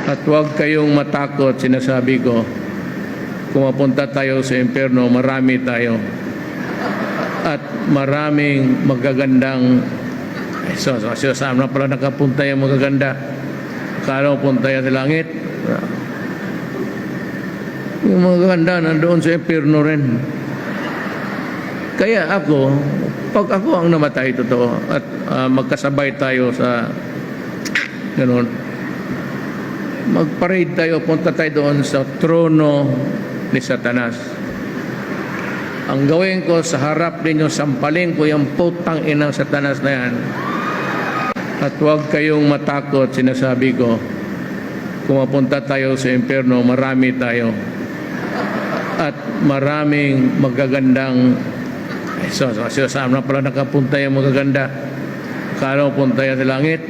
At huwag kayong matakot, sinasabi ko. Kung mapunta tayo sa impyerno, marami tayo. At maraming magagandang saan na pala nakapunta yung magaganda. Akala mo punta yan sa langit. Yung magaganda nandoon sa impyerno rin. Kaya ako, pag ako ang namatay totoo at magkasabay tayo sa ganun, mag-parade tayo, punta tayo doon sa trono ni Satanas. Ang gawin ko sa harap ninyo, sampalin ko yung putang inang Satanas na yan. At huwag kayong matakot, sinasabi ko. Kung mapunta tayo sa impyerno, marami tayo. At maraming magagandang saan na pala nakapunta yung magaganda. Akala mo punta yan sa langit.